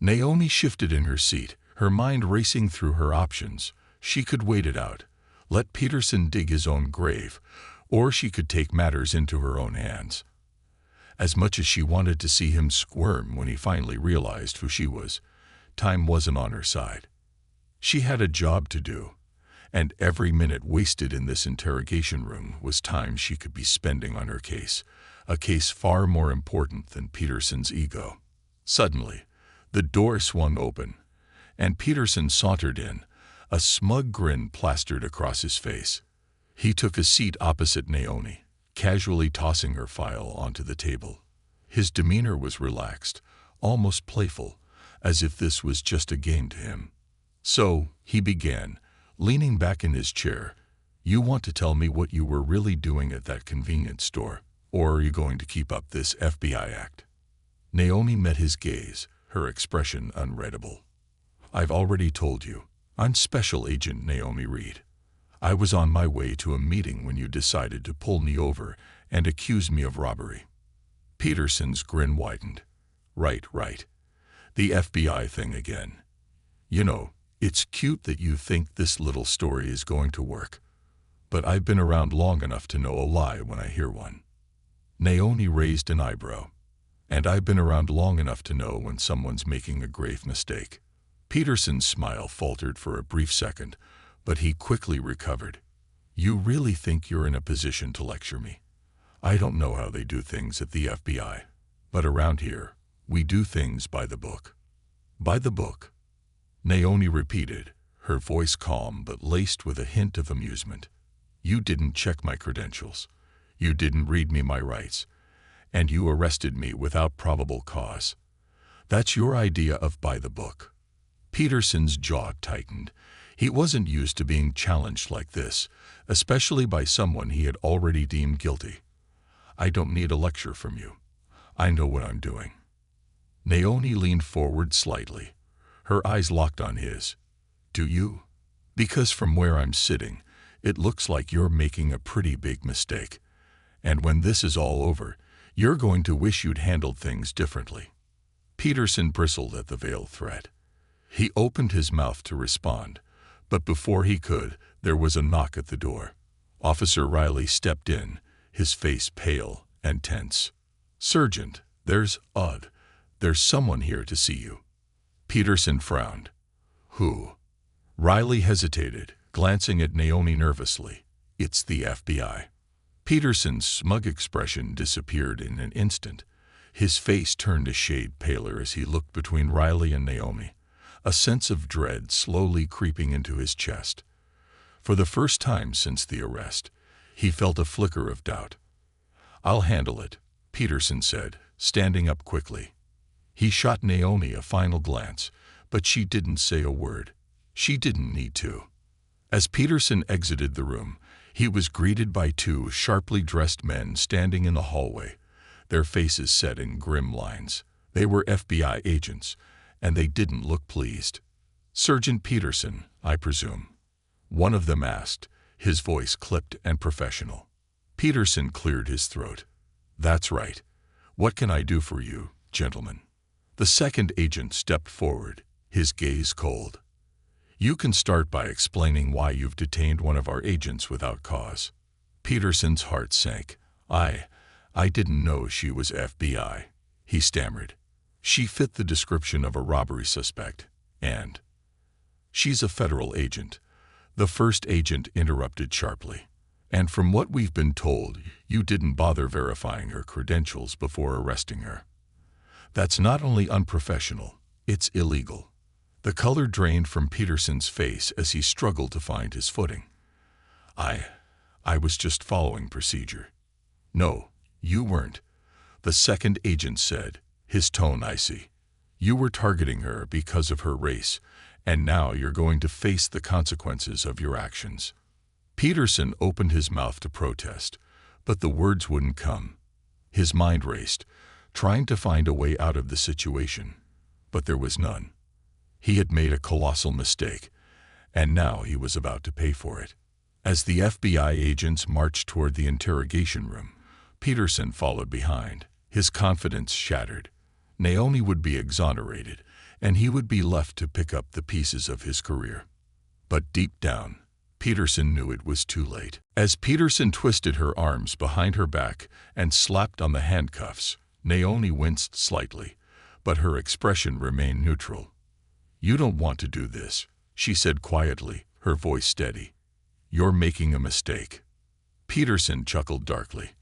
Naomi shifted in her seat, her mind racing through her options. She could wait it out, let Peterson dig his own grave, or she could take matters into her own hands. As much as she wanted to see him squirm when he finally realized who she was, time wasn't on her side. She had a job to do, and every minute wasted in this interrogation room was time she could be spending on her case, a case far more important than Peterson's ego. Suddenly, the door swung open, and Peterson sauntered in, a smug grin plastered across his face. He took a seat opposite Naomi, casually tossing her file onto the table. His demeanor was relaxed, almost playful, as if this was just a game to him. "So," he began, leaning back in his chair, "you want to tell me what you were really doing at that convenience store, or are you going to keep up this FBI act?" Naomi met his gaze, her expression unreadable. "I've already told you. I'm Special Agent Naomi Reed. I was on my way to a meeting when you decided to pull me over and accuse me of robbery." Peterson's grin widened. Right. The FBI thing again. You know, it's cute that you think this little story is going to work, but I've been around long enough to know a lie when I hear one." Naomi raised an eyebrow. "And I've been around long enough to know when someone's making a grave mistake." Peterson's smile faltered for a brief second, but he quickly recovered. "You really think you're in a position to lecture me? I don't know how they do things at the FBI, but around here, we do things by the book." "By the book?" Naomi repeated, her voice calm but laced with a hint of amusement. "You didn't check my credentials. You didn't read me my rights. And you arrested me without probable cause. That's your idea of by the book." Peterson's jaw tightened. He wasn't used to being challenged like this, especially by someone he had already deemed guilty. "I don't need a lecture from you. I know what I'm doing." Naomi leaned forward slightly, her eyes locked on his. "Do you? Because from where I'm sitting, it looks like you're making a pretty big mistake. And when this is all over, you're going to wish you'd handled things differently." Peterson bristled at the veiled threat. He opened his mouth to respond, but before he could, there was a knock at the door. Officer Riley stepped in, his face pale and tense. "Sergeant, there's someone here to see you." Peterson frowned. "Who?" Riley hesitated, glancing at Naomi nervously. "It's the FBI." Peterson's smug expression disappeared in an instant. His face turned a shade paler as he looked between Riley and Naomi, a sense of dread slowly creeping into his chest. For the first time since the arrest, he felt a flicker of doubt. "I'll handle it," Peterson said, standing up quickly. He shot Naomi a final glance, but she didn't say a word. She didn't need to. As Peterson exited the room, he was greeted by two sharply dressed men standing in the hallway, their faces set in grim lines. They were FBI agents, and they didn't look pleased. "Sergeant Peterson, I presume?" one of them asked, his voice clipped and professional. Peterson cleared his throat. "That's right. What can I do for you, gentlemen?" The second agent stepped forward, his gaze cold. "You can start by explaining why you've detained one of our agents without cause." Peterson's heart sank. I didn't know she was FBI," he stammered. "She fit the description of a robbery suspect, and—" "She's a federal agent," the first agent interrupted sharply. "And from what we've been told, you didn't bother verifying her credentials before arresting her. That's not only unprofessional, it's illegal." The color drained from Peterson's face as he struggled to find his footing. I was just following procedure." "No, you weren't," the second agent said, his tone icy. "You were targeting her because of her race, and now you're going to face the consequences of your actions." Peterson opened his mouth to protest, but the words wouldn't come. His mind raced, trying to find a way out of the situation, but there was none. He had made a colossal mistake, and now he was about to pay for it. As the FBI agents marched toward the interrogation room, Peterson followed behind, his confidence shattered. Naomi would be exonerated, and he would be left to pick up the pieces of his career. But deep down, Peterson knew it was too late. As Peterson twisted her arms behind her back and slapped on the handcuffs, Naomi winced slightly, but her expression remained neutral. "You don't want to do this," she said quietly, her voice steady. "You're making a mistake." Peterson chuckled darkly.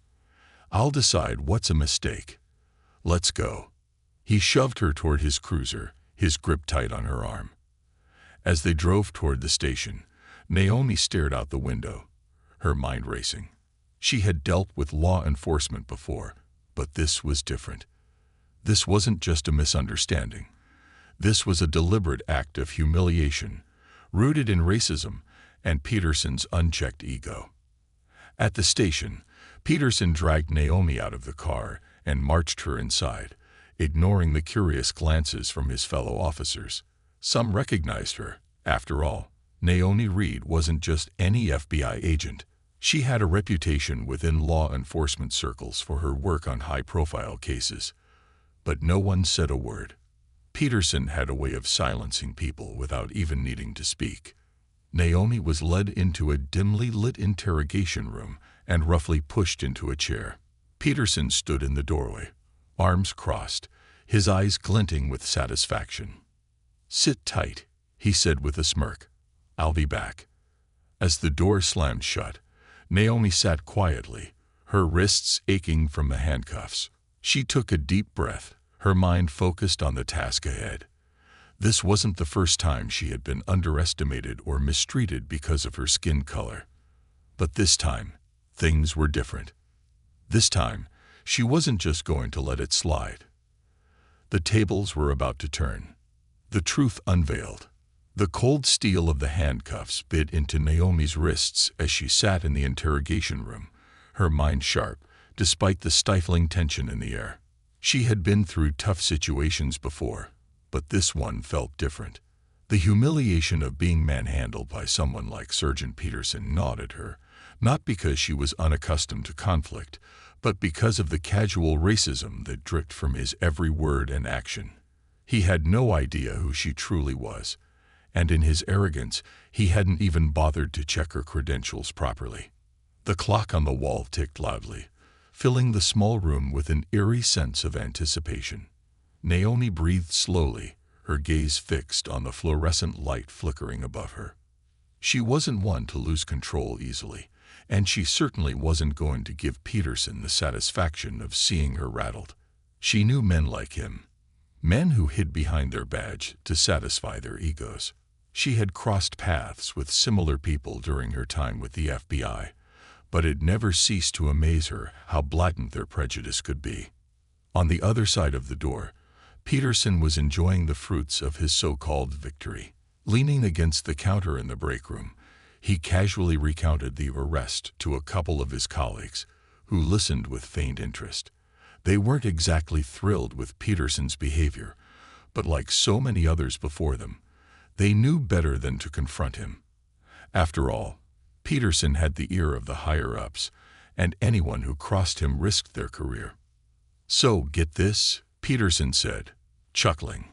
"I'll decide what's a mistake. Let's go." He shoved her toward his cruiser, his grip tight on her arm. As they drove toward the station, Naomi stared out the window, her mind racing. She had dealt with law enforcement before, but this was different. This wasn't just a misunderstanding. This was a deliberate act of humiliation, rooted in racism and Peterson's unchecked ego. At the station, Peterson dragged Naomi out of the car and marched her inside, ignoring the curious glances from his fellow officers. Some recognized her. After all, Naomi Reed wasn't just any FBI agent. She had a reputation within law enforcement circles for her work on high-profile cases. But no one said a word. Peterson had a way of silencing people without even needing to speak. Naomi was led into a dimly lit interrogation room and roughly pushed into a chair. Peterson stood in the doorway, arms crossed, his eyes glinting with satisfaction. "Sit tight," he said with a smirk. "I'll be back." As the door slammed shut, Naomi sat quietly, her wrists aching from the handcuffs. She took a deep breath, her mind focused on the task ahead. This wasn't the first time she had been underestimated or mistreated because of her skin color. But this time, things were different. This time, she wasn't just going to let it slide. The tables were about to turn. The truth unveiled. The cold steel of the handcuffs bit into Naomi's wrists as she sat in the interrogation room, her mind sharp, despite the stifling tension in the air. She had been through tough situations before, but this one felt different. The humiliation of being manhandled by someone like Sergeant Peterson gnawed at her, not because she was unaccustomed to conflict, but because of the casual racism that dripped from his every word and action. He had no idea who she truly was, and in his arrogance, he hadn't even bothered to check her credentials properly. The clock on the wall ticked loudly, filling the small room with an eerie sense of anticipation. Naomi breathed slowly, her gaze fixed on the fluorescent light flickering above her. She wasn't one to lose control easily, and she certainly wasn't going to give Peterson the satisfaction of seeing her rattled. She knew men like him, men who hid behind their badge to satisfy their egos. She had crossed paths with similar people during her time with the FBI, but it never ceased to amaze her how blatant their prejudice could be. On the other side of the door, Peterson was enjoying the fruits of his so-called victory. Leaning against the counter in the break room, he casually recounted the arrest to a couple of his colleagues, who listened with faint interest. They weren't exactly thrilled with Peterson's behavior, but like so many others before them, they knew better than to confront him. After all, Peterson had the ear of the higher-ups, and anyone who crossed him risked their career. "So, get this," Peterson said, chuckling.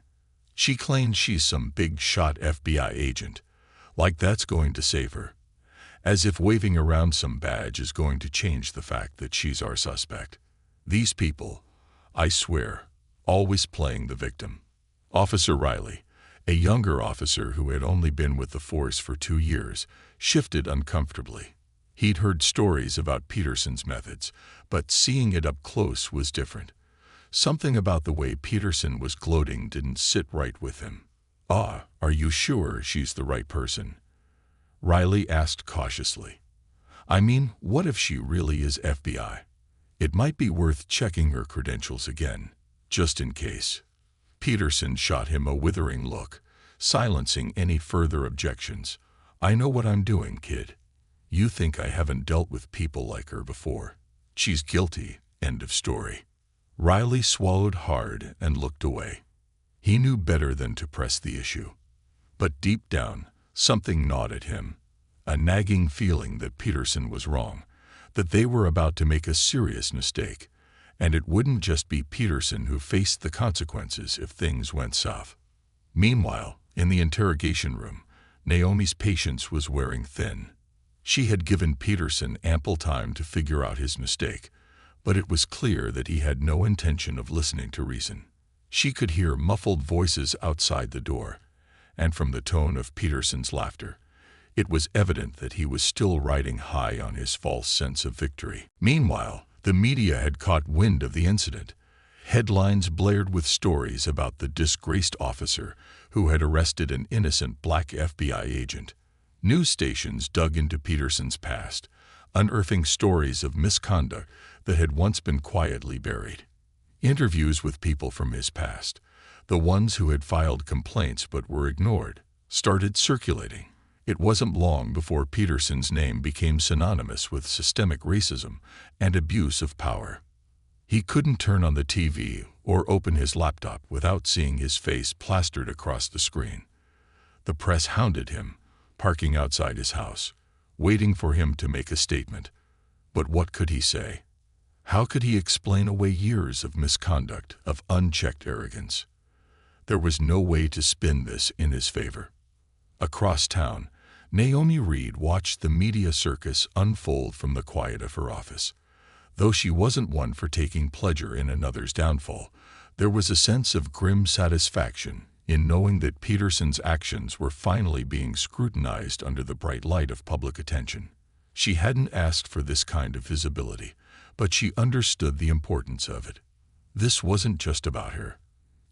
"She claims she's some big-shot FBI agent, like that's going to save her. As if waving around some badge is going to change the fact that she's our suspect. These people, I swear, always playing the victim." Officer Riley, a younger officer who had only been with the force for 2 years, shifted uncomfortably. He'd heard stories about Peterson's methods, but seeing it up close was different. Something about the way Peterson was gloating didn't sit right with him. Are you sure she's the right person?" Riley asked cautiously. "I mean, what if she really is FBI? It might be worth checking her credentials again, just in case." Peterson shot him a withering look, silencing any further objections. "I know what I'm doing, kid. You think I haven't dealt with people like her before. She's guilty, end of story." Riley swallowed hard and looked away. He knew better than to press the issue. But deep down, something gnawed at him, a nagging feeling that Peterson was wrong, that they were about to make a serious mistake, and it wouldn't just be Peterson who faced the consequences if things went south. Meanwhile, in the interrogation room, Naomi's patience was wearing thin. She had given Peterson ample time to figure out his mistake, but it was clear that he had no intention of listening to reason. She could hear muffled voices outside the door, and from the tone of Peterson's laughter, it was evident that he was still riding high on his false sense of victory. Meanwhile, the media had caught wind of the incident. Headlines blared with stories about the disgraced officer who had arrested an innocent black FBI agent. News stations dug into Peterson's past, unearthing stories of misconduct that had once been quietly buried. Interviews with people from his past, the ones who had filed complaints but were ignored, started circulating. It wasn't long before Peterson's name became synonymous with systemic racism and abuse of power. He couldn't turn on the TV or open his laptop without seeing his face plastered across the screen. The press hounded him, parking outside his house, waiting for him to make a statement. But what could he say? How could he explain away years of misconduct, of unchecked arrogance? There was no way to spin this in his favor. Across town, Naomi Reed watched the media circus unfold from the quiet of her office. Though she wasn't one for taking pleasure in another's downfall, there was a sense of grim satisfaction in knowing that Peterson's actions were finally being scrutinized under the bright light of public attention. She hadn't asked for this kind of visibility, but she understood the importance of it. This wasn't just about her.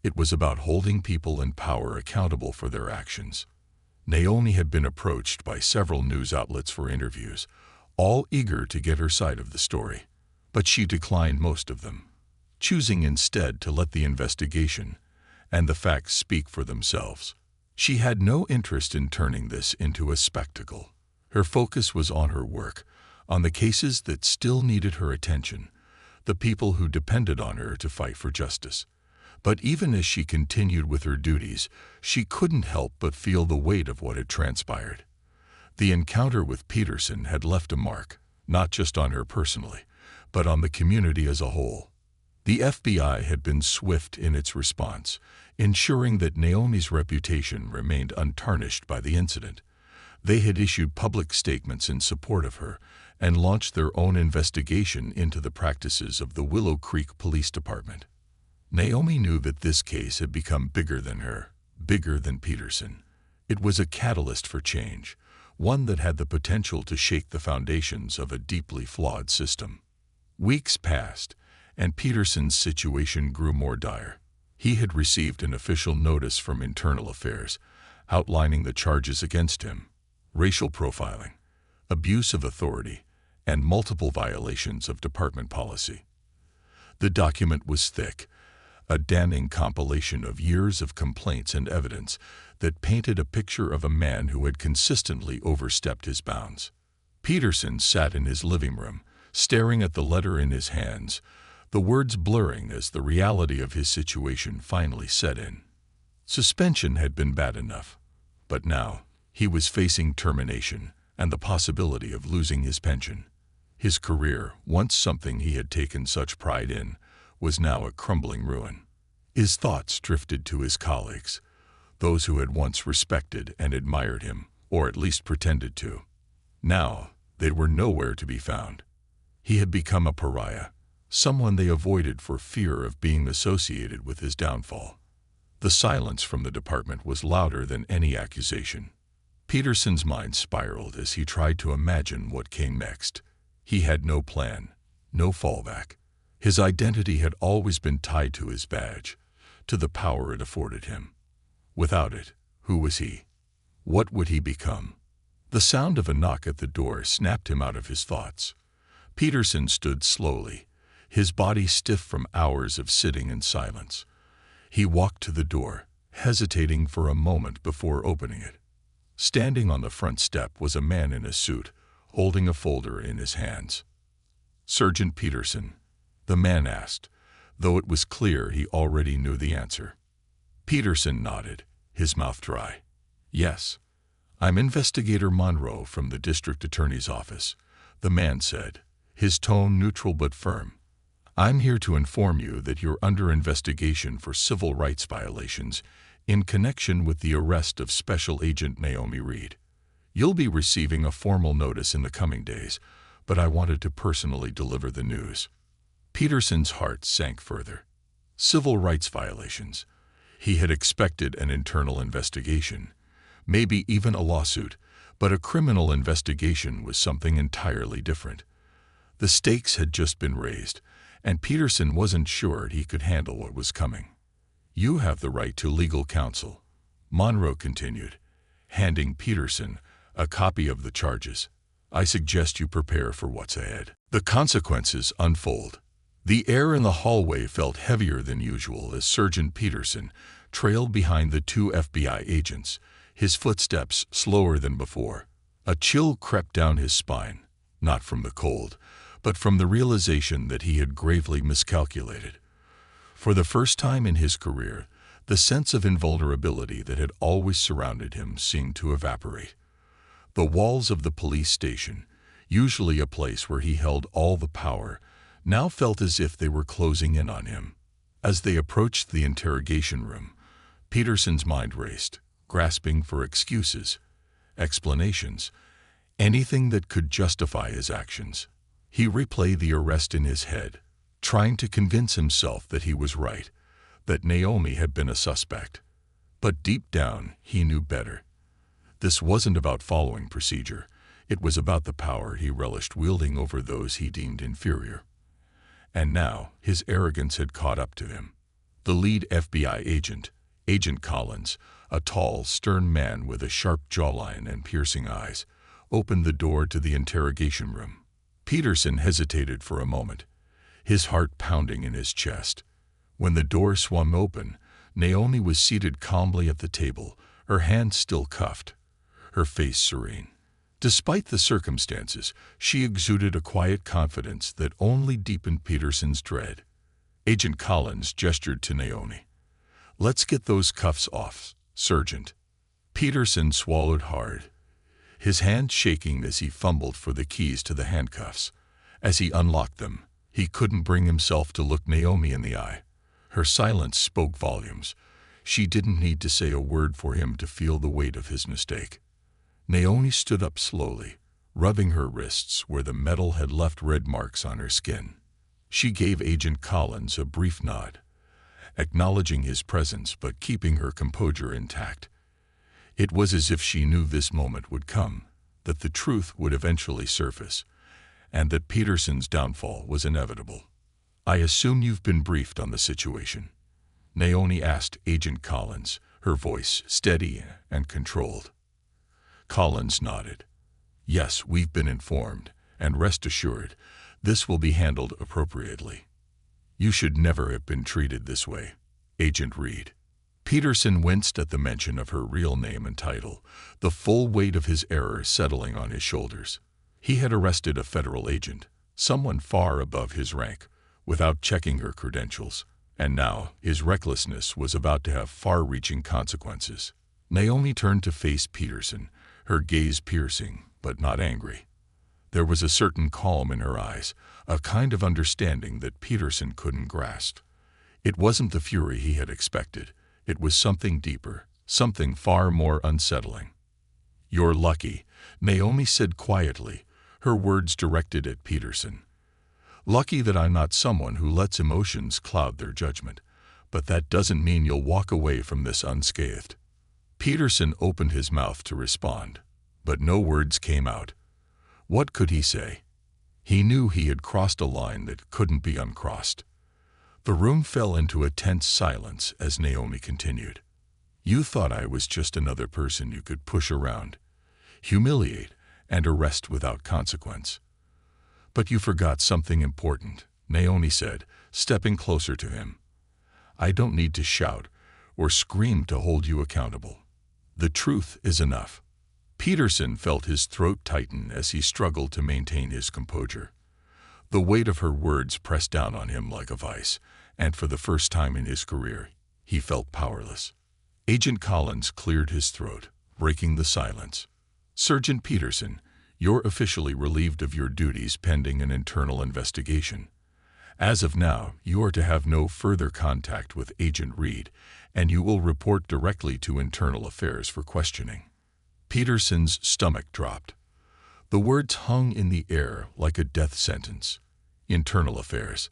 It was about holding people in power accountable for their actions. Naomi had been approached by several news outlets for interviews, all eager to get her side of the story. But she declined most of them, choosing instead to let the investigation and the facts speak for themselves. She had no interest in turning this into a spectacle. Her focus was on her work, on the cases that still needed her attention, the people who depended on her to fight for justice. But even as she continued with her duties, she couldn't help but feel the weight of what had transpired. The encounter with Peterson had left a mark, not just on her personally, but on the community as a whole. The FBI had been swift in its response, ensuring that Naomi's reputation remained untarnished by the incident. They had issued public statements in support of her and launched their own investigation into the practices of the Willow Creek Police Department. Naomi knew that this case had become bigger than her, bigger than Peterson. It was a catalyst for change, one that had the potential to shake the foundations of a deeply flawed system. Weeks passed, and Peterson's situation grew more dire. He had received an official notice from Internal Affairs, outlining the charges against him: racial profiling, abuse of authority, and multiple violations of department policy. The document was thick, a damning compilation of years of complaints and evidence that painted a picture of a man who had consistently overstepped his bounds. Peterson sat in his living room, staring at the letter in his hands, the words blurring as the reality of his situation finally set in. Suspension had been bad enough, but now he was facing termination and the possibility of losing his pension. His career, once something he had taken such pride in, was now a crumbling ruin. His thoughts drifted to his colleagues, those who had once respected and admired him, or at least pretended to. Now, they were nowhere to be found. He had become a pariah, someone they avoided for fear of being associated with his downfall. The silence from the department was louder than any accusation. Peterson's mind spiraled as he tried to imagine what came next. He had no plan, no fallback. His identity had always been tied to his badge, to the power it afforded him. Without it, who was he? What would he become? The sound of a knock at the door snapped him out of his thoughts. Peterson stood slowly, his body stiff from hours of sitting in silence. He walked to the door, hesitating for a moment before opening it. Standing on the front step was a man in a suit, holding a folder in his hands. "Sergeant Peterson?" the man asked, though it was clear he already knew the answer. Peterson nodded, his mouth dry. "Yes, I'm Investigator Monroe from the District Attorney's Office," the man said, his tone neutral but firm. "I'm here to inform you that you're under investigation for civil rights violations, in connection with the arrest of Special Agent Naomi Reed. You'll be receiving a formal notice in the coming days, but I wanted to personally deliver the news." Peterson's heart sank further. Civil rights violations. He had expected an internal investigation, maybe even a lawsuit, but a criminal investigation was something entirely different. The stakes had just been raised, and Peterson wasn't sure he could handle what was coming. "You have the right to legal counsel," Monroe continued, handing Peterson a copy of the charges. "I suggest you prepare for what's ahead. The consequences unfold." The air in the hallway felt heavier than usual as Sergeant Peterson trailed behind the two FBI agents, his footsteps slower than before. A chill crept down his spine, not from the cold, but from the realization that he had gravely miscalculated. For the first time in his career, the sense of invulnerability that had always surrounded him seemed to evaporate. The walls of the police station, usually a place where he held all the power, now felt as if they were closing in on him. As they approached the interrogation room, Peterson's mind raced, grasping for excuses, explanations, anything that could justify his actions. He replayed the arrest in his head, trying to convince himself that he was right, that Naomi had been a suspect. But deep down, he knew better. This wasn't about following procedure. It was about the power he relished wielding over those he deemed inferior. And now, his arrogance had caught up to him. The lead FBI agent, Agent Collins, a tall, stern man with a sharp jawline and piercing eyes, opened the door to the interrogation room. Peterson hesitated for a moment, his heart pounding in his chest. When the door swung open, Naomi was seated calmly at the table, her hands still cuffed, her face serene. Despite the circumstances, she exuded a quiet confidence that only deepened Peterson's dread. Agent Collins gestured to Naomi. "Let's get those cuffs off, Sergeant." Peterson swallowed hard, his hand shaking as he fumbled for the keys to the handcuffs. As he unlocked them, he couldn't bring himself to look Naomi in the eye. Her silence spoke volumes. She didn't need to say a word for him to feel the weight of his mistake. Naomi stood up slowly, rubbing her wrists where the metal had left red marks on her skin. She gave Agent Collins a brief nod, acknowledging his presence but keeping her composure intact. It was as if she knew this moment would come, that the truth would eventually surface, and that Peterson's downfall was inevitable. "I assume you've been briefed on the situation?" Naomi asked Agent Collins, her voice steady and controlled. Collins nodded. "Yes, we've been informed, and rest assured, this will be handled appropriately." "You should never have been treated this way, Agent Reed." Peterson winced at the mention of her real name and title, the full weight of his error settling on his shoulders. He had arrested a federal agent, someone far above his rank, without checking her credentials, and now his recklessness was about to have far-reaching consequences. Naomi turned to face Peterson, her gaze piercing, but not angry. There was a certain calm in her eyes, a kind of understanding that Peterson couldn't grasp. It wasn't the fury he had expected. It was something deeper, something far more unsettling. "You're lucky," Naomi said quietly, her words directed at Peterson. "Lucky that I'm not someone who lets emotions cloud their judgment, but that doesn't mean you'll walk away from this unscathed." Peterson opened his mouth to respond, but no words came out. What could he say? He knew he had crossed a line that couldn't be uncrossed. The room fell into a tense silence as Naomi continued. "You thought I was just another person you could push around, humiliate, and arrest without consequence. But you forgot something important," Naomi said, stepping closer to him. "I don't need to shout or scream to hold you accountable. The truth is enough." Peterson felt his throat tighten as he struggled to maintain his composure. The weight of her words pressed down on him like a vice, and for the first time in his career, he felt powerless. Agent Collins cleared his throat, breaking the silence. "Sergeant Peterson, you're officially relieved of your duties pending an internal investigation. As of now, you are to have no further contact with Agent Reed, and you will report directly to Internal Affairs for questioning." Peterson's stomach dropped. The words hung in the air like a death sentence. Internal Affairs.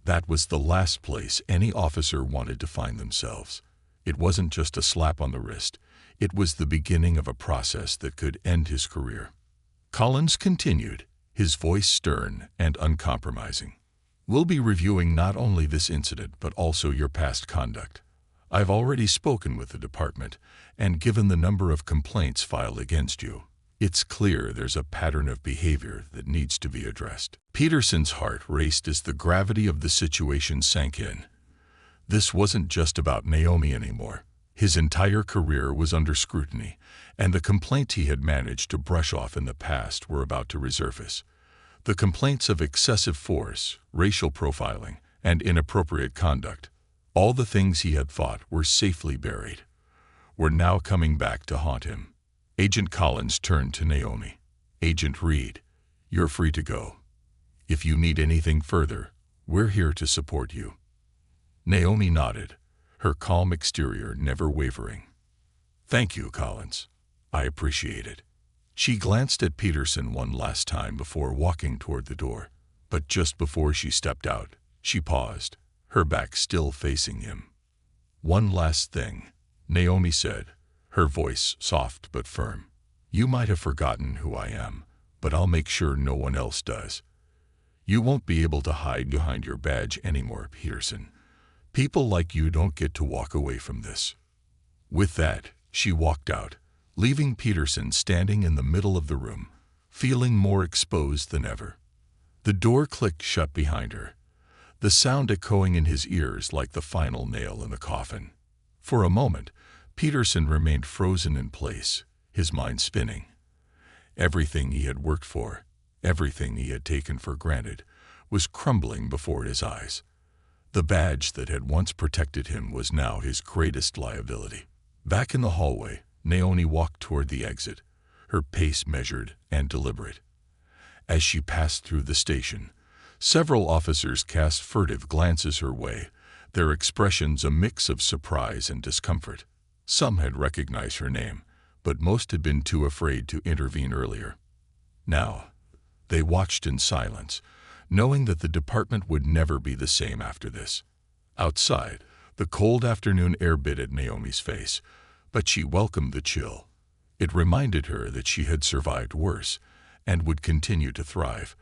That was the last place any officer wanted to find themselves. It wasn't just a slap on the wrist. It was the beginning of a process that could end his career. Collins continued, his voice stern and uncompromising. "We'll be reviewing not only this incident but also your past conduct. I've already spoken with the department, and given the number of complaints filed against you, it's clear there's a pattern of behavior that needs to be addressed." Peterson's heart raced as the gravity of the situation sank in. This wasn't just about Naomi anymore. His entire career was under scrutiny, and the complaints he had managed to brush off in the past were about to resurface. The complaints of excessive force, racial profiling, and inappropriate conduct, all the things he had thought were safely buried, were now coming back to haunt him. Agent Collins turned to Naomi. "Agent Reed, you're free to go. If you need anything further, we're here to support you." Naomi nodded, her calm exterior never wavering. "Thank you, Collins. I appreciate it." She glanced at Peterson one last time before walking toward the door, but just before she stepped out, she paused, her back still facing him. "One last thing," Naomi said, her voice soft but firm. "You might have forgotten who I am, but I'll make sure no one else does. You won't be able to hide behind your badge anymore, Peterson. People like you don't get to walk away from this." With that, she walked out, leaving Peterson standing in the middle of the room, feeling more exposed than ever. The door clicked shut behind her, the sound echoing in his ears like the final nail in the coffin. For a moment, Peterson remained frozen in place, his mind spinning. Everything he had worked for, everything he had taken for granted, was crumbling before his eyes. The badge that had once protected him was now his greatest liability. Back in the hallway, Naomi walked toward the exit, her pace measured and deliberate. As she passed through the station, several officers cast furtive glances her way, their expressions a mix of surprise and discomfort. Some had recognized her name, but most had been too afraid to intervene earlier. Now, they watched in silence, knowing that the department would never be the same after this. Outside, the cold afternoon air bit at Naomi's face, but she welcomed the chill. It reminded her that she had survived worse and would continue to thrive,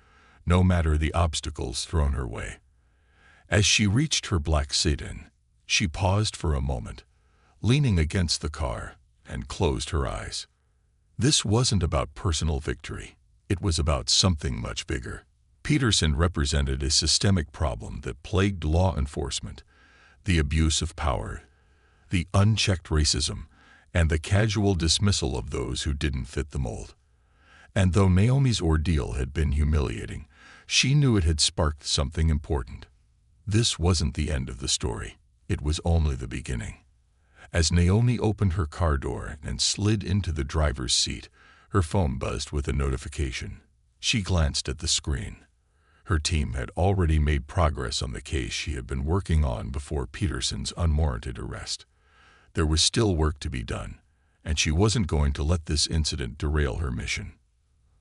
no matter the obstacles thrown her way. As she reached her black sedan, she paused for a moment, leaning against the car, and closed her eyes. This wasn't about personal victory. It was about something much bigger. Peterson represented a systemic problem that plagued law enforcement: the abuse of power, the unchecked racism, and the casual dismissal of those who didn't fit the mold. And though Naomi's ordeal had been humiliating, she knew it had sparked something important. This wasn't the end of the story. It was only the beginning. As Naomi opened her car door and slid into the driver's seat, her phone buzzed with a notification. She glanced at the screen. Her team had already made progress on the case she had been working on before Peterson's unwarranted arrest. There was still work to be done, and she wasn't going to let this incident derail her mission.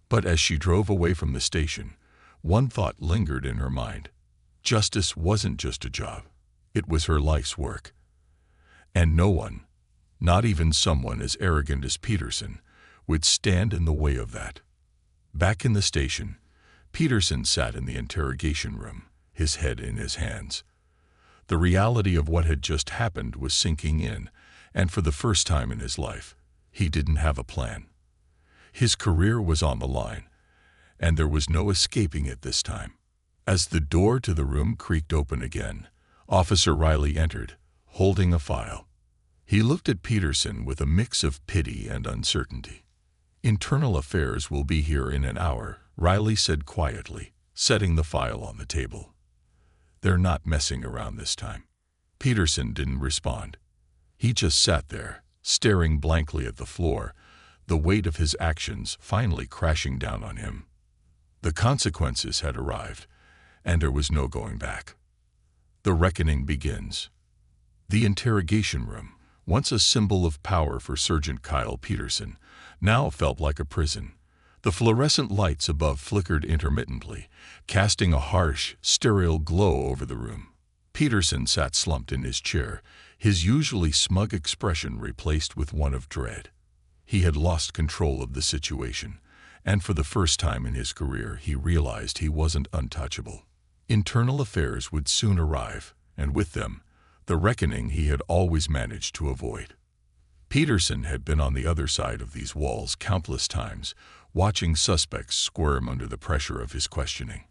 But as she drove away from the station, one thought lingered in her mind. Justice wasn't just a job. It was her life's work. And no one, not even someone as arrogant as Peterson, would stand in the way of that. Back in the station, Peterson sat in the interrogation room, his head in his hands. The reality of what had just happened was sinking in, and for the first time in his life, he didn't have a plan. His career was on the line, and there was no escaping it this time. As the door to the room creaked open again, Officer Riley entered, holding a file. He looked at Peterson with a mix of pity and uncertainty. "Internal Affairs will be here in an hour," Riley said quietly, setting the file on the table. "They're not messing around this time." Peterson didn't respond. He just sat there, staring blankly at the floor, the weight of his actions finally crashing down on him. The consequences had arrived, and there was no going back. The reckoning begins. The interrogation room, once a symbol of power for Sergeant Kyle Peterson, now felt like a prison. The fluorescent lights above flickered intermittently, casting a harsh, sterile glow over the room. Peterson sat slumped in his chair, his usually smug expression replaced with one of dread. He had lost control of the situation, and for the first time in his career he realized he wasn't untouchable. Internal affairs would soon arrive, and with them, the reckoning he had always managed to avoid. Peterson had been on the other side of these walls countless times, watching suspects squirm under the pressure of his questioning.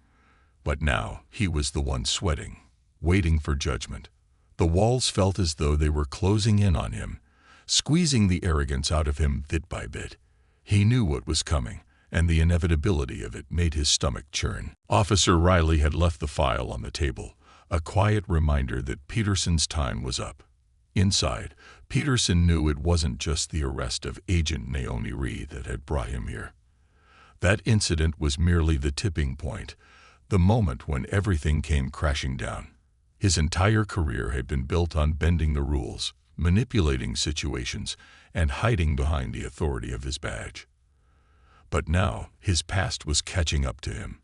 But now he was the one sweating, waiting for judgment. The walls felt as though they were closing in on him, squeezing the arrogance out of him bit by bit. He knew what was coming, and the inevitability of it made his stomach churn. Officer Riley had left the file on the table, a quiet reminder that Peterson's time was up. Inside, Peterson knew it wasn't just the arrest of Agent Naomi Reed that had brought him here. That incident was merely the tipping point, the moment when everything came crashing down. His entire career had been built on bending the rules, manipulating situations, and hiding behind the authority of his badge. But now his past was catching up to him,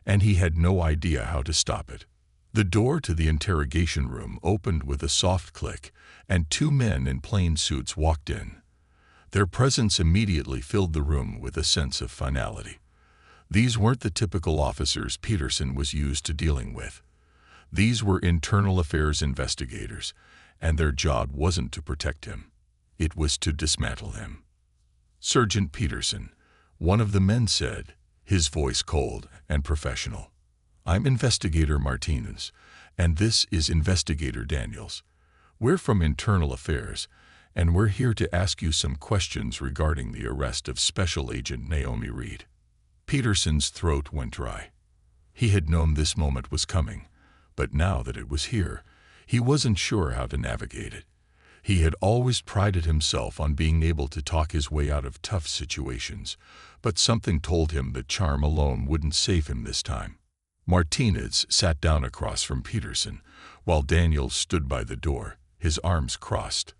and he had no idea how to stop it. The door to the interrogation room opened with a soft click, and two men in plain suits walked in. Their presence immediately filled the room with a sense of finality. These weren't the typical officers Peterson was used to dealing with. These were internal affairs investigators, and their job wasn't to protect him. It was to dismantle him. "Sergeant Peterson," one of the men said, his voice cold and professional. "I'm Investigator Martinez, and this is Investigator Daniels. We're from Internal Affairs, and we're here to ask you some questions regarding the arrest of Special Agent Naomi Reed." Peterson's throat went dry. He had known this moment was coming, but now that it was here, he wasn't sure how to navigate it. He had always prided himself on being able to talk his way out of tough situations, but something told him that charm alone wouldn't save him this time. Martinez sat down across from Peterson, while Daniels stood by the door, his arms crossed.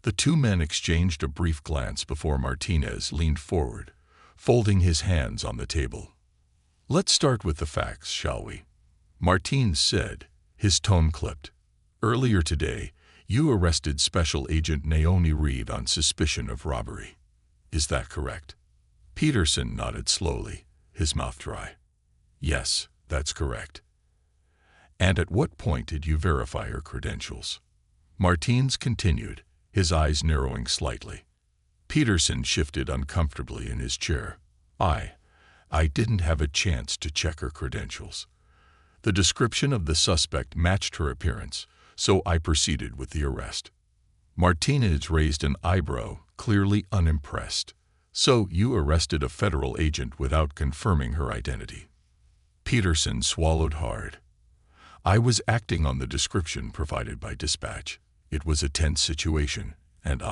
The two men exchanged a brief glance before Martinez leaned forward, folding his hands on the table. "Let's start with the facts, shall we?" Martinez said, his tone clipped. "Earlier today, you arrested Special Agent Naomi Reed on suspicion of robbery. Is that correct?" Peterson nodded slowly, his mouth dry. "Yes, that's correct." "And at what point did you verify her credentials?" Martinez continued, his eyes narrowing slightly. Peterson shifted uncomfortably in his chair. I didn't have a chance to check her credentials. The description of the suspect matched her appearance, so I proceeded with the arrest." Martinez raised an eyebrow, clearly unimpressed. "So you arrested a federal agent without confirming her identity?" Peterson swallowed hard. "I was acting on the description provided by dispatch. It was a tense situation, and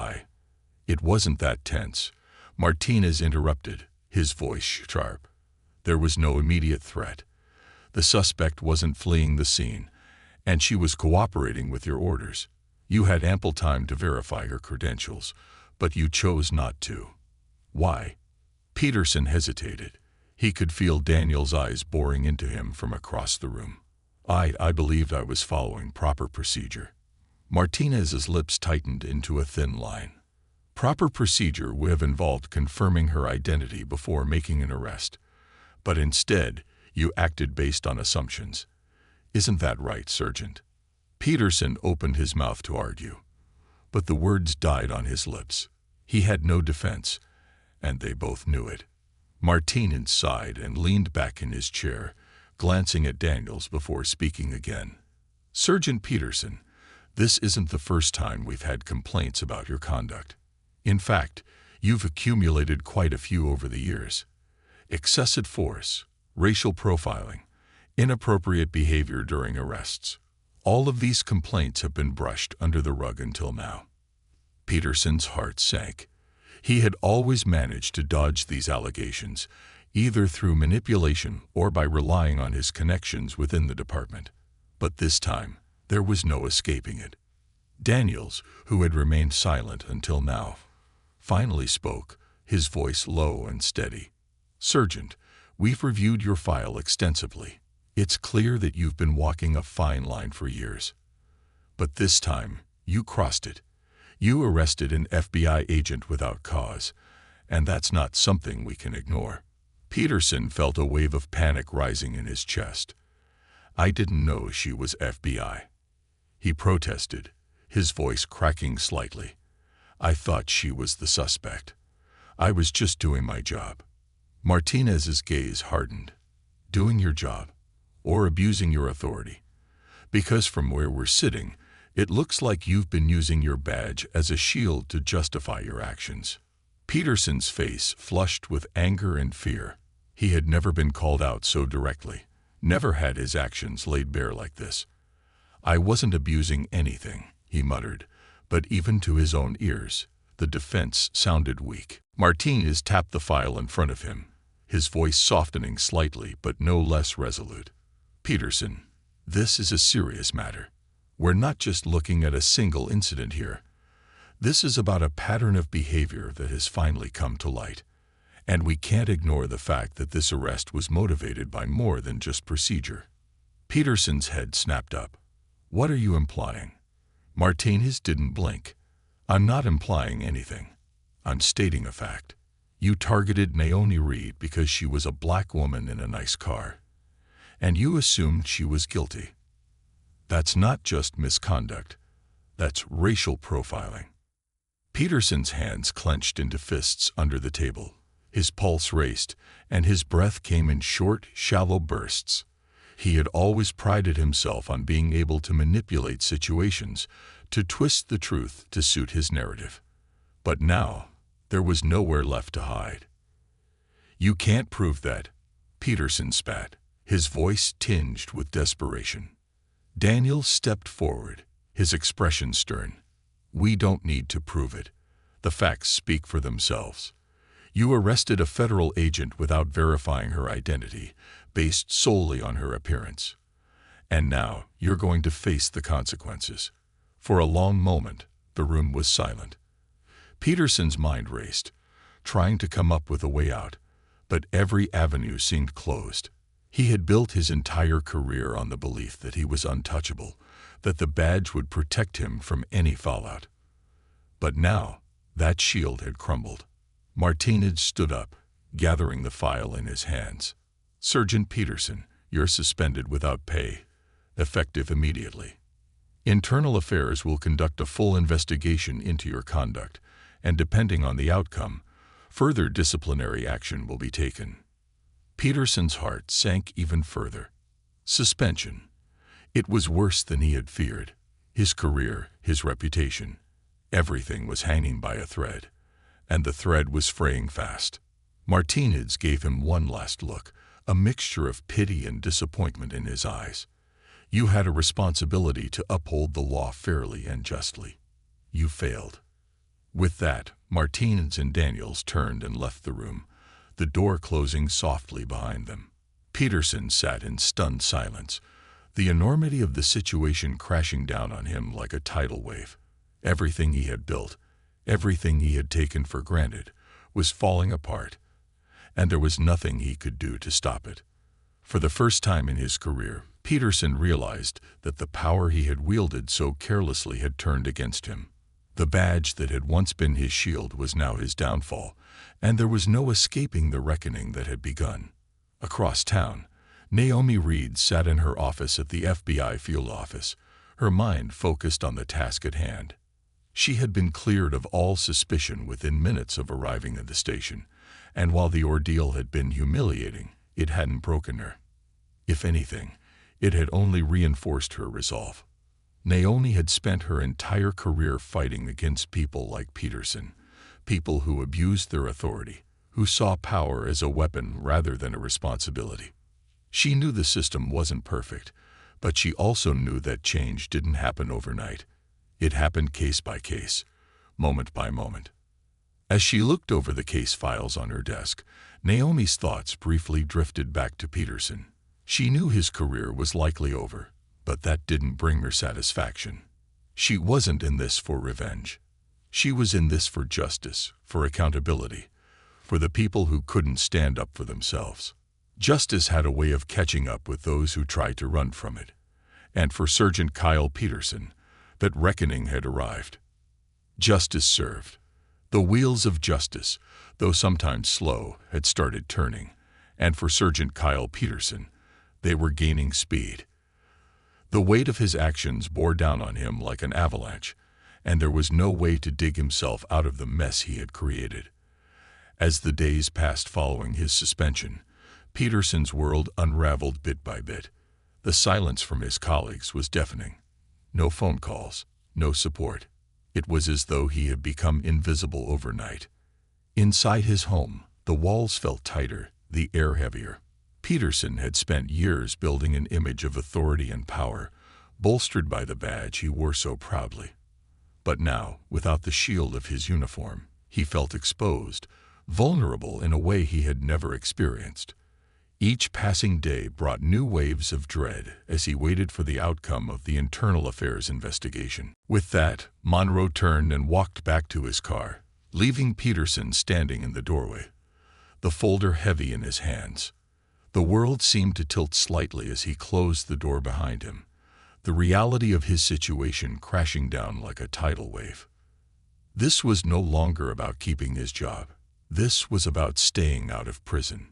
It wasn't that tense," Martinez interrupted, his voice sharp. "There was no immediate threat. The suspect wasn't fleeing the scene, and she was cooperating with your orders. You had ample time to verify her credentials, but you chose not to. Why?" Peterson hesitated. He could feel Daniel's eyes boring into him from across the room. I believed I was following proper procedure." Martinez's lips tightened into a thin line. "Proper procedure would have involved confirming her identity before making an arrest. But instead, you acted based on assumptions. Isn't that right, Sergeant?" Peterson opened his mouth to argue, but the words died on his lips. He had no defense, and they both knew it. Martinez sighed and leaned back in his chair, glancing at Daniels before speaking again. "Sergeant Peterson, this isn't the first time we've had complaints about your conduct. In fact, you've accumulated quite a few over the years. Excessive force, racial profiling, inappropriate behavior during arrests. All of these complaints have been brushed under the rug until now." Peterson's heart sank. He had always managed to dodge these allegations, either through manipulation or by relying on his connections within the department. But this time, there was no escaping it. Daniels, who had remained silent until now, finally spoke, his voice low and steady. "Sergeant, we've reviewed your file extensively. It's clear that you've been walking a fine line for years. But this time, you crossed it. You arrested an FBI agent without cause, and that's not something we can ignore." Peterson felt a wave of panic rising in his chest. "I didn't know she was FBI," he protested, his voice cracking slightly. "I thought she was the suspect. I was just doing my job." Martinez's gaze hardened. "Doing your job? Or abusing your authority? Because from where we're sitting, it looks like you've been using your badge as a shield to justify your actions." Peterson's face flushed with anger and fear. He had never been called out so directly, never had his actions laid bare like this. "I wasn't abusing anything," he muttered, but even to his own ears, the defense sounded weak. Martinez tapped the file in front of him, his voice softening slightly but no less resolute. "Peterson, this is a serious matter. We're not just looking at a single incident here. This is about a pattern of behavior that has finally come to light. And we can't ignore the fact that this arrest was motivated by more than just procedure." Peterson's head snapped up. "What are you implying?" Martinez didn't blink. "I'm not implying anything. I'm stating a fact. You targeted Naomi Reed because she was a black woman in a nice car. And you assumed she was guilty. That's not just misconduct. That's racial profiling." Peterson's hands clenched into fists under the table. His pulse raced, and his breath came in short, shallow bursts. He had always prided himself on being able to manipulate situations, to twist the truth to suit his narrative. But now, there was nowhere left to hide. "You can't prove that," Peterson spat, his voice tinged with desperation. Daniels stepped forward, his expression stern. "We don't need to prove it. The facts speak for themselves. You arrested a federal agent without verifying her identity, based solely on her appearance. And now you're going to face the consequences." For a long moment, the room was silent. Peterson's mind raced, trying to come up with a way out, but every avenue seemed closed. He had built his entire career on the belief that he was untouchable, that the badge would protect him from any fallout. But now, that shield had crumbled. Martinez stood up, gathering the file in his hands. "Sergeant Peterson, you're suspended without pay, effective immediately. Internal Affairs will conduct a full investigation into your conduct, and depending on the outcome, further disciplinary action will be taken." Peterson's heart sank even further. Suspension. It was worse than he had feared. His career, his reputation, everything was hanging by a thread, and the thread was fraying fast. Martinez gave him one last look, a mixture of pity and disappointment in his eyes. "You had a responsibility to uphold the law fairly and justly. You failed." With that, Martinez and Daniels turned and left the room, the door closing softly behind them. Peterson sat in stunned silence, the enormity of the situation crashing down on him like a tidal wave. Everything he had built, everything he had taken for granted, was falling apart, and there was nothing he could do to stop it. For the first time in his career, Peterson realized that the power he had wielded so carelessly had turned against him. The badge that had once been his shield was now his downfall, and there was no escaping the reckoning that had begun. Across town, Naomi Reed sat in her office at the FBI field office, her mind focused on the task at hand. She had been cleared of all suspicion within minutes of arriving at the station, and while the ordeal had been humiliating, it hadn't broken her. If anything, it had only reinforced her resolve. Naomi had spent her entire career fighting against people like Peterson, people who abused their authority, who saw power as a weapon rather than a responsibility. She knew the system wasn't perfect, but she also knew that change didn't happen overnight. It happened case by case, moment by moment. As she looked over the case files on her desk, Naomi's thoughts briefly drifted back to Peterson. She knew his career was likely over, but that didn't bring her satisfaction. She wasn't in this for revenge. She was in this for justice, for accountability, for the people who couldn't stand up for themselves. Justice had a way of catching up with those who tried to run from it. And for Sergeant Kyle Peterson, that reckoning had arrived. Justice served. The wheels of justice, though sometimes slow, had started turning, and for Sergeant Kyle Peterson, they were gaining speed. The weight of his actions bore down on him like an avalanche, and there was no way to dig himself out of the mess he had created. As the days passed following his suspension, Peterson's world unraveled bit by bit. The silence from his colleagues was deafening. No phone calls, no support. It was as though he had become invisible overnight. Inside his home, the walls felt tighter, the air heavier. Peterson had spent years building an image of authority and power, bolstered by the badge he wore so proudly. But now, without the shield of his uniform, he felt exposed, vulnerable in a way he had never experienced. Each passing day brought new waves of dread as he waited for the outcome of the internal affairs investigation. With that, Monroe turned and walked back to his car, leaving Peterson standing in the doorway, the folder heavy in his hands. The world seemed to tilt slightly as he closed the door behind him, the reality of his situation crashing down like a tidal wave. This was no longer about keeping his job. This was about staying out of prison.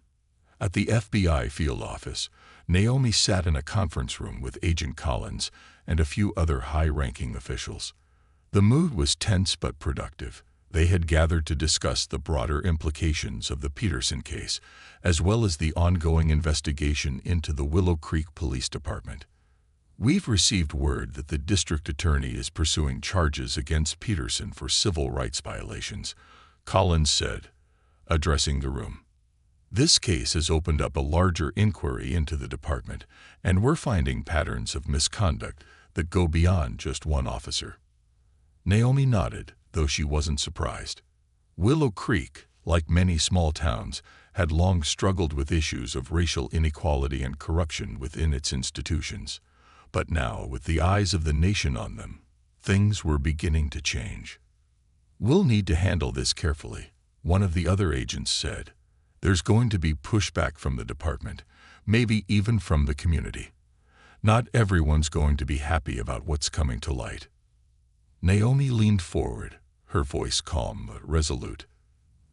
At the FBI field office, Naomi sat in a conference room with Agent Collins and a few other high-ranking officials. The mood was tense but productive. They had gathered to discuss the broader implications of the Peterson case, as well as the ongoing investigation into the Willow Creek Police Department. "We've received word that the district attorney is pursuing charges against Peterson for civil rights violations," Collins said, addressing the room. "This case has opened up a larger inquiry into the department, and we're finding patterns of misconduct that go beyond just one officer." Naomi nodded, though she wasn't surprised. Willow Creek, like many small towns, had long struggled with issues of racial inequality and corruption within its institutions. But now, with the eyes of the nation on them, things were beginning to change. "We'll need to handle this carefully," one of the other agents said. "There's going to be pushback from the department, maybe even from the community. Not everyone's going to be happy about what's coming to light." Naomi leaned forward, her voice calm but resolute.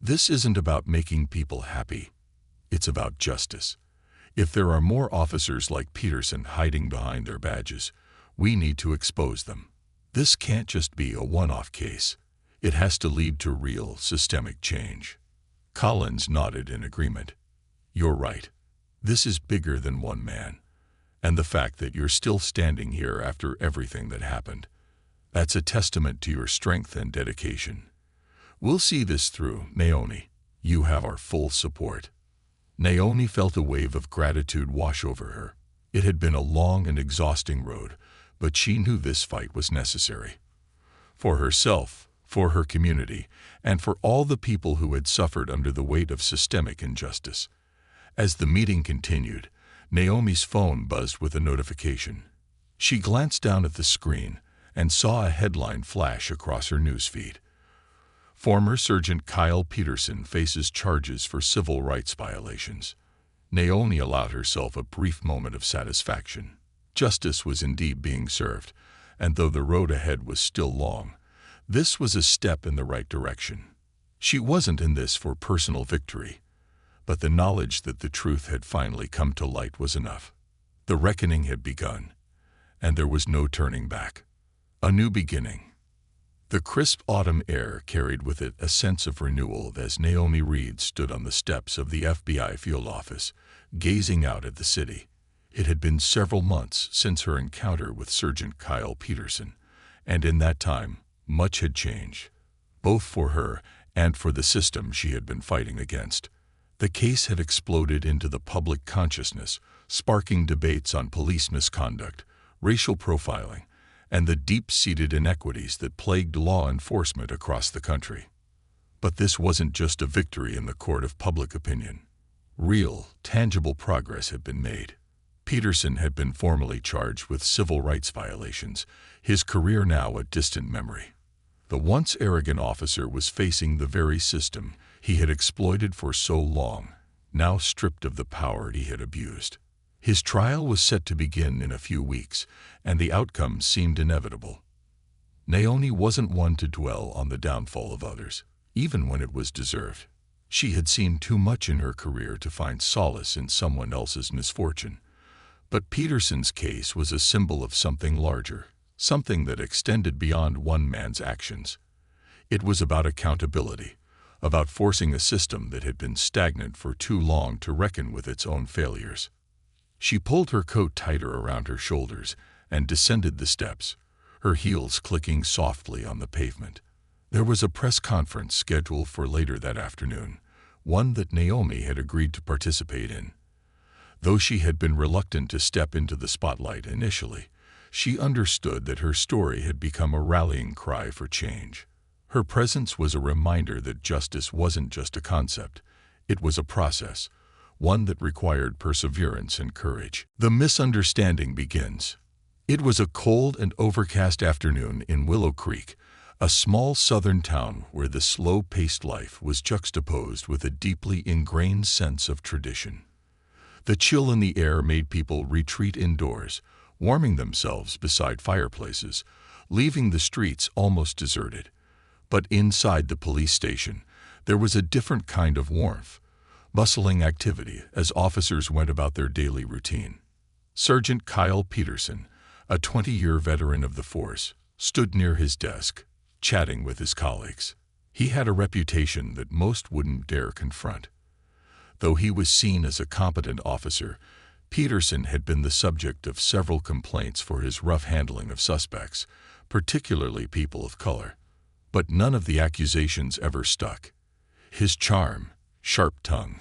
"This isn't about making people happy. It's about justice. If there are more officers like Peterson hiding behind their badges, we need to expose them. This can't just be a one-off case. It has to lead to real, systemic change." Collins nodded in agreement. "You're right. This is bigger than one man. And the fact that you're still standing here after everything that happened, that's a testament to your strength and dedication. We'll see this through, Naomi. You have our full support." Naomi felt a wave of gratitude wash over her. It had been a long and exhausting road, but she knew this fight was necessary. For herself, for her community, and for all the people who had suffered under the weight of systemic injustice. As the meeting continued, Naomi's phone buzzed with a notification. She glanced down at the screen and saw a headline flash across her newsfeed. "Former Sergeant Kyle Peterson faces charges for civil rights violations." Naomi allowed herself a brief moment of satisfaction. Justice was indeed being served, and though the road ahead was still long, this was a step in the right direction. She wasn't in this for personal victory, but the knowledge that the truth had finally come to light was enough. The reckoning had begun, and there was no turning back. A new beginning. The crisp autumn air carried with it a sense of renewal as Naomi Reed stood on the steps of the FBI field office, gazing out at the city. It had been several months since her encounter with Sergeant Kyle Peterson, and in that time, much had changed, both for her and for the system she had been fighting against. The case had exploded into the public consciousness, sparking debates on police misconduct, racial profiling, and the deep-seated inequities that plagued law enforcement across the country. But this wasn't just a victory in the court of public opinion. Real, tangible progress had been made. Peterson had been formally charged with civil rights violations, his career now a distant memory. The once arrogant officer was facing the very system he had exploited for so long, now stripped of the power he had abused. His trial was set to begin in a few weeks, and the outcome seemed inevitable. Naomi wasn't one to dwell on the downfall of others, even when it was deserved. She had seen too much in her career to find solace in someone else's misfortune. But Peterson's case was a symbol of something larger, something that extended beyond one man's actions. It was about accountability, about forcing a system that had been stagnant for too long to reckon with its own failures. She pulled her coat tighter around her shoulders and descended the steps, her heels clicking softly on the pavement. There was a press conference scheduled for later that afternoon, one that Naomi had agreed to participate in. Though she had been reluctant to step into the spotlight initially, she understood that her story had become a rallying cry for change. Her presence was a reminder that justice wasn't just a concept, it was a process, one that required perseverance and courage. The misunderstanding begins. It was a cold and overcast afternoon in Willow Creek, a small southern town where the slow-paced life was juxtaposed with a deeply ingrained sense of tradition. The chill in the air made people retreat indoors, warming themselves beside fireplaces, leaving the streets almost deserted. But inside the police station, there was a different kind of warmth, bustling activity as officers went about their daily routine. Sergeant Kyle Peterson, a 20-year veteran of the force, stood near his desk, chatting with his colleagues. He had a reputation that most wouldn't dare confront. Though he was seen as a competent officer, Peterson had been the subject of several complaints for his rough handling of suspects, particularly people of color. But none of the accusations ever stuck. His charm, sharp tongue,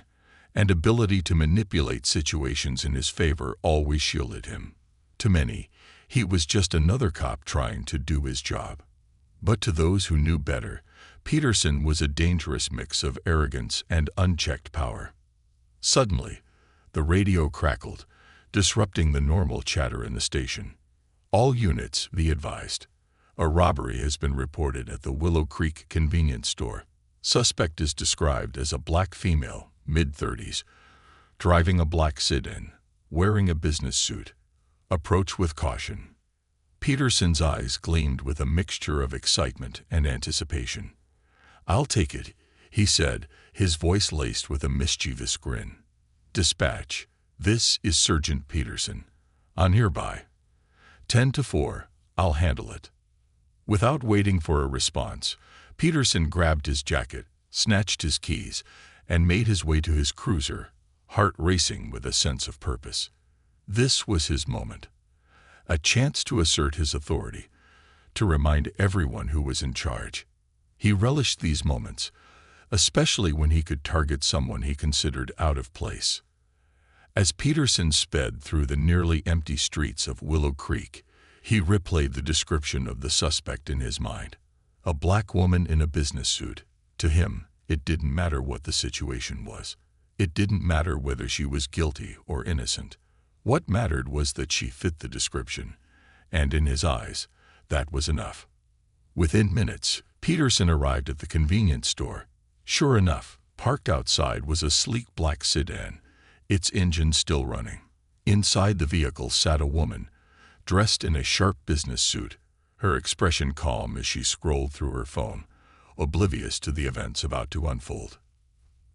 and ability to manipulate situations in his favor always shielded him. To many, he was just another cop trying to do his job. But to those who knew better, Peterson was a dangerous mix of arrogance and unchecked power. Suddenly, the radio crackled, disrupting the normal chatter in the station. "All units, be advised. A robbery has been reported at the Willow Creek convenience store. Suspect is described as a black female, mid-30s, driving a black sedan, wearing a business suit. Approach with caution." Peterson's eyes gleamed with a mixture of excitement and anticipation. "I'll take it," he said, his voice laced with a mischievous grin. "Dispatch, this is Sergeant Peterson. On hereby. 10 to 4, I'll handle it." Without waiting for a response, Peterson grabbed his jacket, snatched his keys, and made his way to his cruiser, heart racing with a sense of purpose. This was his moment. A chance to assert his authority, to remind everyone who was in charge. He relished these moments, especially when he could target someone he considered out of place. As Peterson sped through the nearly empty streets of Willow Creek, he replayed the description of the suspect in his mind. A black woman in a business suit. To him, it didn't matter what the situation was. It didn't matter whether she was guilty or innocent. What mattered was that she fit the description, and in his eyes, that was enough. Within minutes, Peterson arrived at the convenience store. Sure enough, parked outside was a sleek black sedan, its engine still running. Inside the vehicle sat a woman, dressed in a sharp business suit, her expression calm as she scrolled through her phone, oblivious to the events about to unfold.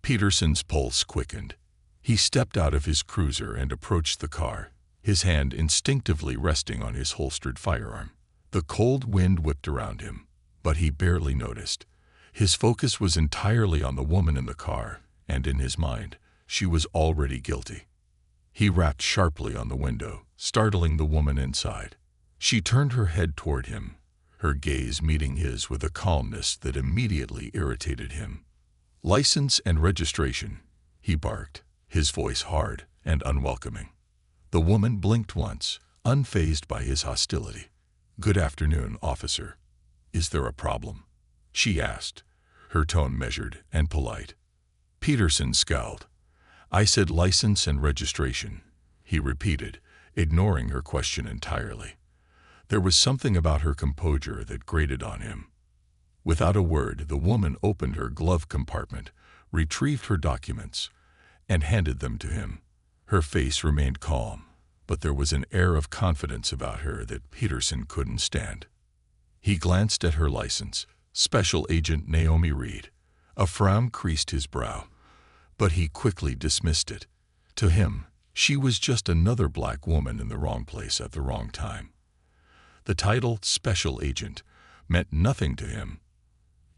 Peterson's pulse quickened. He stepped out of his cruiser and approached the car, his hand instinctively resting on his holstered firearm. The cold wind whipped around him, but he barely noticed. His focus was entirely on the woman in the car, and in his mind, she was already guilty. He rapped sharply on the window, startling the woman inside. She turned her head toward him, her gaze meeting his with a calmness that immediately irritated him. "License and registration," he barked, his voice hard and unwelcoming. The woman blinked once, unfazed by his hostility. "Good afternoon, officer. Is there a problem?" she asked, her tone measured and polite. Peterson scowled. "I said license and registration," he repeated, ignoring her question entirely. There was something about her composure that grated on him. Without a word, the woman opened her glove compartment, retrieved her documents, and handed them to him. Her face remained calm, but there was an air of confidence about her that Peterson couldn't stand. He glanced at her license, Special Agent Naomi Reed. A frown creased his brow, but he quickly dismissed it. To him, she was just another black woman in the wrong place at the wrong time. The title Special Agent meant nothing to him.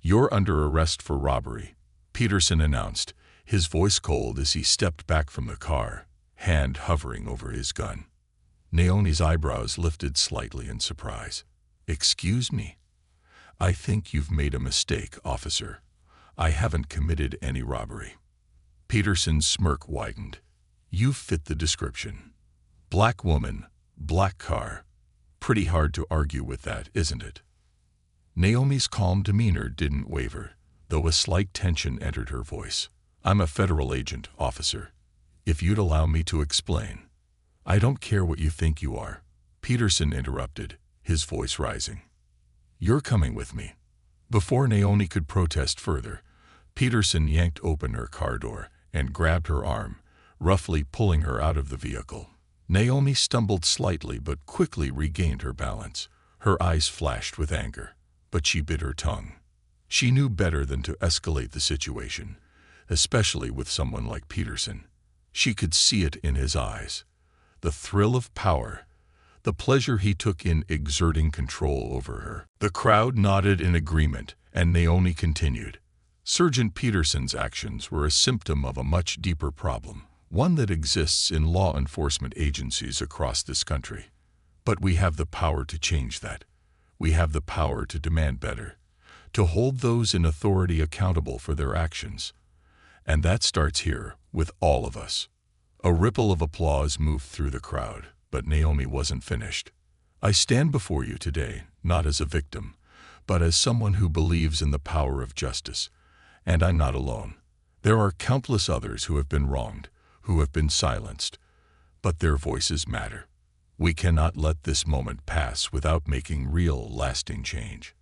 "You're under arrest for robbery," Peterson announced, his voice cold as he stepped back from the car, hand hovering over his gun. Naomi's eyebrows lifted slightly in surprise. "Excuse me? I think you've made a mistake, officer. I haven't committed any robbery." Peterson's smirk widened. "You fit the description. Black woman, black car. Pretty hard to argue with that, isn't it?" Naomi's calm demeanor didn't waver, though a slight tension entered her voice. "I'm a federal agent, officer. If you'd allow me to explain." "I don't care what you think you are," Peterson interrupted, his voice rising. "You're coming with me." Before Naomi could protest further, Peterson yanked open her car door and grabbed her arm, roughly pulling her out of the vehicle. Naomi stumbled slightly but quickly regained her balance. Her eyes flashed with anger, but she bit her tongue. She knew better than to escalate the situation, especially with someone like Peterson. She could see it in his eyes. The thrill of power, the pleasure he took in exerting control over her. The crowd nodded in agreement, and Naomi continued. "Sergeant Peterson's actions were a symptom of a much deeper problem, one that exists in law enforcement agencies across this country. But we have the power to change that. We have the power to demand better, to hold those in authority accountable for their actions. And that starts here, with all of us." A ripple of applause moved through the crowd, but Naomi wasn't finished. "I stand before you today, not as a victim, but as someone who believes in the power of justice. And I'm not alone. There are countless others who have been wronged, who have been silenced, but their voices matter. We cannot let this moment pass without making real, lasting change."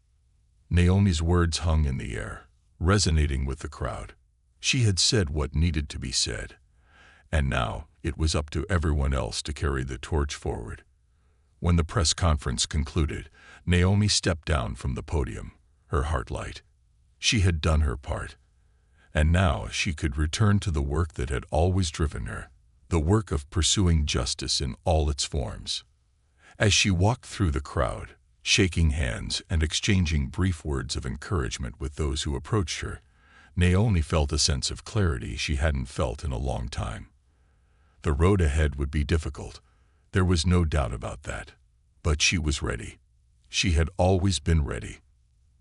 Naomi's words hung in the air, resonating with the crowd. She had said what needed to be said, and now it was up to everyone else to carry the torch forward. When the press conference concluded, Naomi stepped down from the podium, her heart light. She had done her part, and now she could return to the work that had always driven her, the work of pursuing justice in all its forms. As she walked through the crowd, shaking hands and exchanging brief words of encouragement with those who approached her, Naomi felt a sense of clarity she hadn't felt in a long time. The road ahead would be difficult, there was no doubt about that, but she was ready. She had always been ready.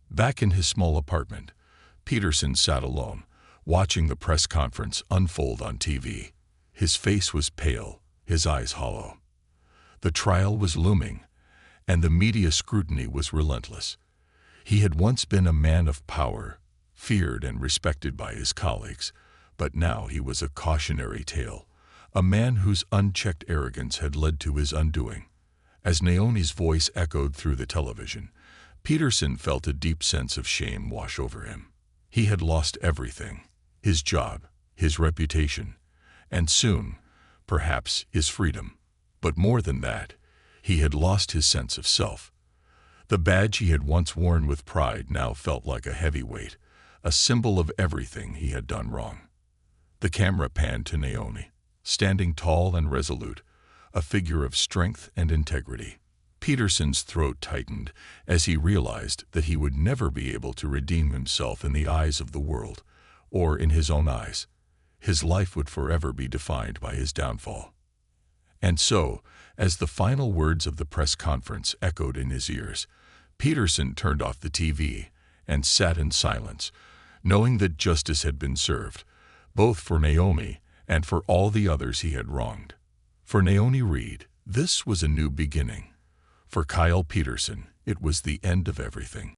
Back in his small apartment, Peterson sat alone, watching the press conference unfold on TV. His face was pale, his eyes hollow. The trial was looming, and the media scrutiny was relentless. He had once been a man of power, feared and respected by his colleagues, but now he was a cautionary tale, a man whose unchecked arrogance had led to his undoing. As Naomi's voice echoed through the television, Peterson felt a deep sense of shame wash over him. He had lost everything, his job, his reputation, and soon, perhaps, his freedom. But more than that, he had lost his sense of self. The badge he had once worn with pride now felt like a heavy weight, a symbol of everything he had done wrong. The camera panned to Naomi, standing tall and resolute, a figure of strength and integrity. Peterson's throat tightened as he realized that he would never be able to redeem himself in the eyes of the world, or in his own eyes. His life would forever be defined by his downfall. And so, as the final words of the press conference echoed in his ears, Peterson turned off the TV and sat in silence, knowing that justice had been served, both for Naomi and for all the others he had wronged. For Naomi Reed, this was a new beginning. For Kyle Peterson, it was the end of everything.